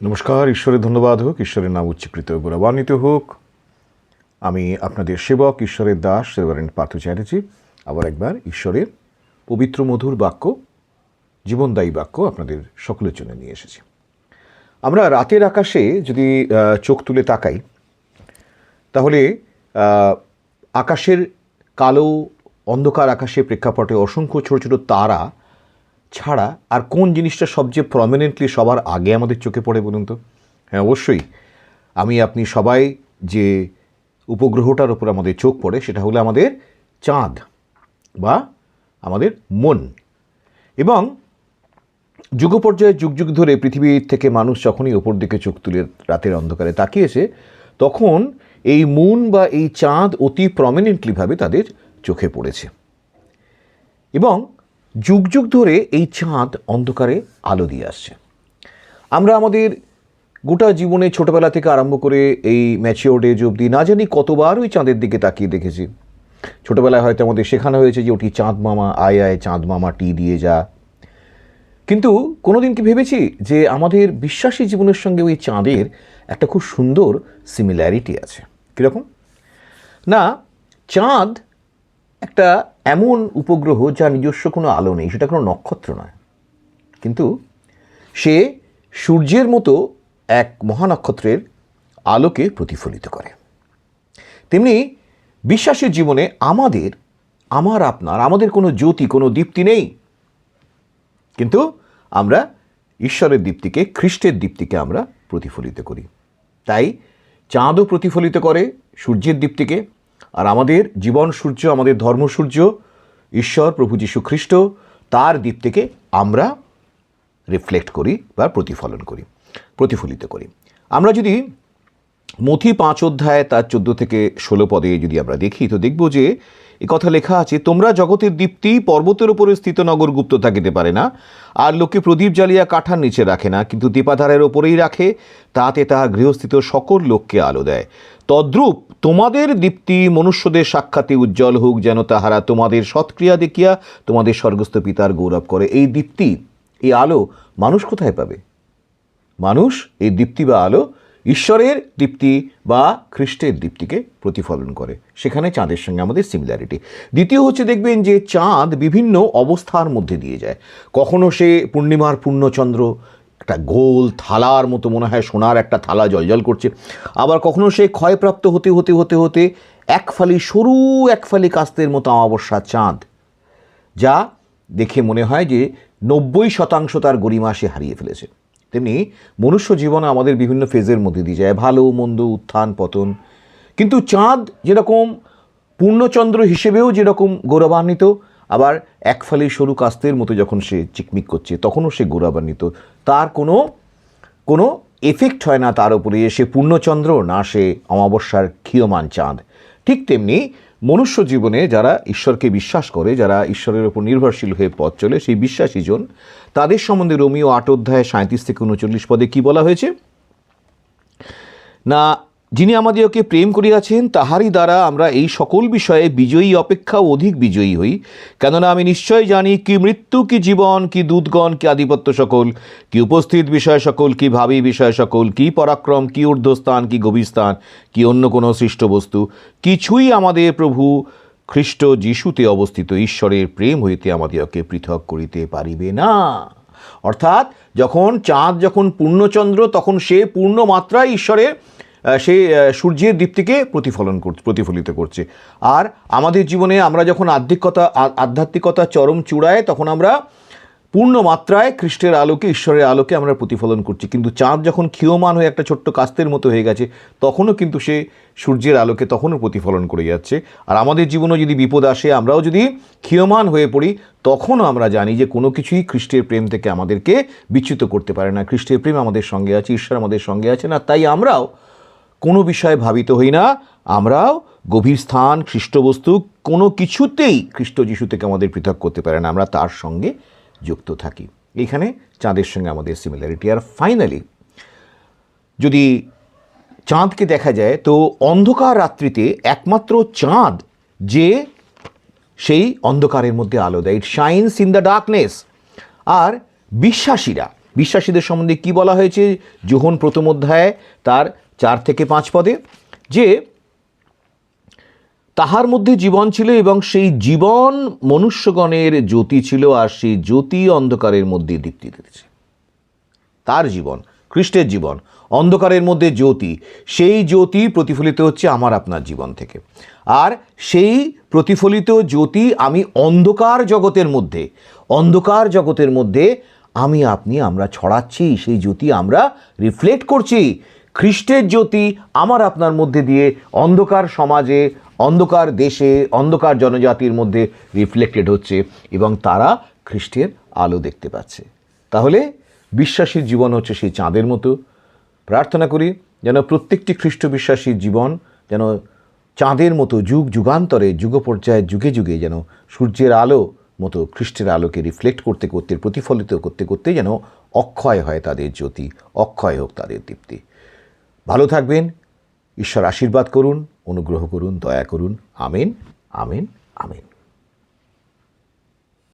নমস্কার, ঈশ্বরের ধন্যবাদ হোক, ঈশ্বরের নাম উচ্চীকৃত গৌরবান্বিত হোক। আমি আপনাদের সেবক, ঈশ্বরের দাস, রেভারেন্ড পার্থ চ্যাটার্জি আবার একবার ঈশ্বরের পবিত্র মধুর বাক্য, জীবনদায়ী বাক্য আপনাদের সকলের জন্য নিয়ে এসেছি। আমরা রাতের আকাশে যদি চোখ তুলে তাকাই, তাহলে আকাশের কালো অন্ধকার আকাশের প্রেক্ষাপটে অসংখ্য ছোট ছোট তারা ছাড়া আর কোন জিনিসটা সবচেয়ে প্রমিনেন্টলি সবার আগে আমাদের চোখে পড়ে বলুন তো? হ্যাঁ, অবশ্যই আপনি সবাই যে উপগ্রহটার উপর আমাদের চোখ পড়ে সেটা হলো আমাদের চাঁদ বা আমাদের মন। এবং যুগ পর্যায়ে যুগ যুগ ধরে পৃথিবীর থেকে মানুষ যখনই ওপর দিকে চোখ তুলে রাতের অন্ধকারে তাকিয়েছে, তখন এই মুন বা এই চাঁদ অতি প্রমিনেন্টলিভাবে তাদের চোখে পড়েছে। এবং যুগ যুগ ধরে এই চাঁদ অন্ধকারে আলো দিয়ে আসছে। আমরা আমাদের গোটা জীবনে ছোটোবেলা থেকে আরম্ভ করে এই ম্যাচিওর এজ অবধি না জানি কতবার ওই চাঁদের দিকে তাকিয়ে দেখেছি। ছোটোবেলায় হয়তো আমাদের শেখানো হয়েছে যে ওটি চাঁদ মামা, আয় আয় চাঁদ মামা টি দিয়ে যা। কিন্তু কোনোদিন কি ভেবেছি যে আমাদের বিশ্বাসী জীবনের সঙ্গে ওই চাঁদের একটা খুব সুন্দর সিমিলারিটি আছে? কীরকম না, চাঁদ একটা এমন উপগ্রহ যার নিজস্ব কোনো আলো নেই, সেটা কোনো নক্ষত্র নয়, কিন্তু সে সূর্যের মতো এক মহানক্ষত্রের আলোকে প্রতিফলিত করে। তেমনি বিশ্বাসের জীবনে আমাদের কোনো জ্যোতি, কোনো দীপ্তি নেই, কিন্তু আমরা ঈশ্বরের দীপ্তিকে, খ্রিস্টের দীপ্তিকে আমরা প্রতিফলিত করি। তাই চাঁদও প্রতিফলিত করে সূর্যের দীপ্তিকে, আর আমাদের জীবন সূর্য, আমাদের ধর্ম সূর্য ঈশ্বর প্রভু যীশু খ্রিস্ট, তার দীপ্তিকে আমরা রিফ্লেক্ট করি বা প্রতিফলিত করি। আমরা যদি মথি 5 অধ্যায় তার 14 থেকে 16 পদে যদি আমরা দেখি, তো দেখব যে এ কথা লেখা আছে, তোমরা জগতের দীপ্তি, পর্বতের উপরে স্থিত নগর গুপ্ত থাকিতে পারে না, আর লোকে প্রদীপ জ্বালিয়া কাঠার নিচে রাখে না, কিন্তু দীপাধারের ওপরেই রাখে, তাহাতে তাহা গৃহস্থিত সকল লোককে আলো দেয়। তদ্রূপ তোমাদের দীপ্তি মনুষ্যদের সাক্ষাতে উজ্জ্বল হোক, যেন তাহারা তোমাদের সৎক্রিয়া দেখিয়া তোমাদের স্বর্গস্থ পিতার গৌরব করে। এই দীপ্তি, এই আলো মানুষ কোথায় পাবে? মানুষ এই দীপ্তি বা আলো ঈশ্বরের দীপ্তি বা খ্রিস্টের দীপ্তিকে প্রতিফলন করে। সেখানে চাঁদের সঙ্গে আমাদের সিমিলারিটি। দ্বিতীয় হচ্ছে, দেখবেন যে চাঁদ বিভিন্ন অবস্থার মধ্যে দিয়ে যায়। কখনো সে পূর্ণিমার পূর্ণচন্দ্র, একটা গোল থালার মতো মনে হয়, সোনার একটা থালা জলজল করছে। আবার কখনো সে ক্ষয়প্রাপ্ত হতে হতে হতে হতে সরু এক ফালি কাস্তের মতো অমাবস্যার চাঁদ, যা দেখে মনে হয় যে 90% তার গরিমা সে হারিয়ে ফেলেছে। তেমনি মনুষ্য জীবনে আমাদের বিভিন্ন ফেজের মধ্যে দিয়ে যায়, ভালো মন্দ, উত্থান পতন। কিন্তু চাঁদ যেরকম পূর্ণচন্দ্র হিসেবেও যেরকম গৌরবান্বিত, আবার এক ফালি সরু কাস্তের মতো যখন সে চিকমিক করছে তখনও সে গৌরবান্বিত। তার কোনো এফেক্ট হয় না তার উপরে, সে পূর্ণচন্দ্র না সে অমাবস্যার ক্ষীয়মান চাঁদ। ঠিক তেমনি মনুষ্য জীবনে যারা ঈশ্বরকে বিশ্বাস করে, যারা ঈশ্বরের ওপর নির্ভরশীল হয়ে পথ চলে, সেই বিশ্বাসী জন, তাদের সম্বন্ধে রোমীয় 8 অধ্যায় 37 থেকে 39 পদে কি বলা হয়েছে না, যিনি আমাদেরকে প্রেম করিয়াছেন তাহারই দ্বারা আমরা এই সকল বিষয়ে বিজয়ী অপেক্ষা অধিক বিজয়ী হই। কেননা আমি নিশ্চয় জানি, কি মৃত্যু, কি জীবন, কি দূতগণ, কি আধিপত্য সকল, কি উপস্থিত বিষয় সকল, কি ভাবী বিষয় সকল, কি পরাক্রম, কি ঊর্ধ্বস্থান, কি গভীর স্থান, কি অন্য কোনো সৃষ্ট বস্তু, কিছুই আমাদের প্রভু খ্রিস্ট যিশুতে অবস্থিত ঈশ্বরের প্রেম হইতে আমাদেরকে পৃথক করিতে পারিবে না। অর্থাৎ চাঁদ যখন পূর্ণচন্দ্র, তখন সে পূর্ণ মাত্রায় ঈশ্বরের সে সূর্যের দীপ্তিকে প্রতিফলিত করছে। আর আমাদের জীবনে আমরা যখন আধ্যাত্মিকতা চরম চূড়ায়, তখন আমরা পূর্ণ মাত্রায় খ্রিস্টের আলোকে, ঈশ্বরের আলোকে আমরা প্রতিফলন করছি। কিন্তু চাঁদ যখন ক্ষীয়মান হয়ে একটা ছোট্ট কাস্তের মতো হয়ে গেছে, তখনও কিন্তু সে সূর্যের আলোকে তখনও প্রতিফলন করে যাচ্ছে। আর আমাদের জীবনে যদি বিপদ আসে, আমরাও যদি ক্ষীয়মান হয়ে পড়ি, তখনও আমরা জানি যে কোনো কিছুই খ্রিস্টের প্রেম থেকে আমাদেরকে বিচ্যুত করতে পারে না। খ্রিস্টের প্রেম আমাদের সঙ্গে আছে, ঈশ্বর আমাদের সঙ্গে আছে না, তাই আমরাও কোনো বিষয়ে ভাবিত হই না। আমরাও গভীর স্থান, খ্রিস্টবস্তু কোনো কিছুতেই খ্রিস্ট যিশু থেকে আমাদের পৃথক করতে পারে না, আমরা তার সঙ্গে যুক্ত থাকি। এইখানে চাঁদের সঙ্গে আমাদের সিমিলারিটি। আর ফাইনালি যদি চাঁদকে দেখা যায়, তো অন্ধকার রাত্রিতে একমাত্র চাঁদ যে সেই অন্ধকারের মধ্যে আলো দেয়, ইট শাইনস ইন দ্য ডার্কনেস। আর বিশ্বাসীরা বিশ্বাসীদের সম্বন্ধে কি বলা হয়েছে যোহন প্রথম অধ্যায়ে তার 4 থেকে 5 পদে, যে তাহার মধ্যে জীবন ছিল এবং সেই জীবন মনুষ্যগণের জ্যোতি ছিল, আর সেই জ্যোতি অন্ধকারের মধ্যে দীপ্তি দিতেছে। তার জীবন, খ্রিস্টের জীবন, অন্ধকারের মধ্যে জ্যোতি, সেই জ্যোতি প্রতিফলিত হচ্ছে আমার আপনার জীবন থেকে। আর সেই প্রতিফলিত জ্যোতি আমি অন্ধকার জগতের মধ্যে আমি আপনি আমরা ছড়াচ্ছি, সেই জ্যোতি আমরা রিফ্লেক্ট করছি। খ্রিস্টের জ্যোতি আমার আপনার মধ্যে দিয়ে অন্ধকার সমাজে, অন্ধকার দেশে, অন্ধকার জনজাতির মধ্যে রিফ্লেক্টেড হচ্ছে এবং তারা খ্রিস্টের আলো দেখতে পাচ্ছে। তাহলে বিশ্বাসীর জীবন হচ্ছে সেই চাঁদের মতো। প্রার্থনা করি যেন প্রত্যেকটি খ্রিস্ট বিশ্বাসীর জীবন যেন চাঁদের মতো যুগ যুগান্তরে, যুগ পর্যায়ে, যুগে যুগে যেন সূর্যের আলো মতো খ্রিস্টের আলোকে রিফ্লেক্ট করতে করতে, প্রতিফলিত করতে করতে যেন অক্ষয় হয় তাদের জ্যোতি, অক্ষয় হোক তাদের দীপ্তি। ভালো থাকবেন, ঈশ্বর আশীর্বাদ করুন, অনুগ্রহ করুন, দয়া করুন। Amen, amen, amen.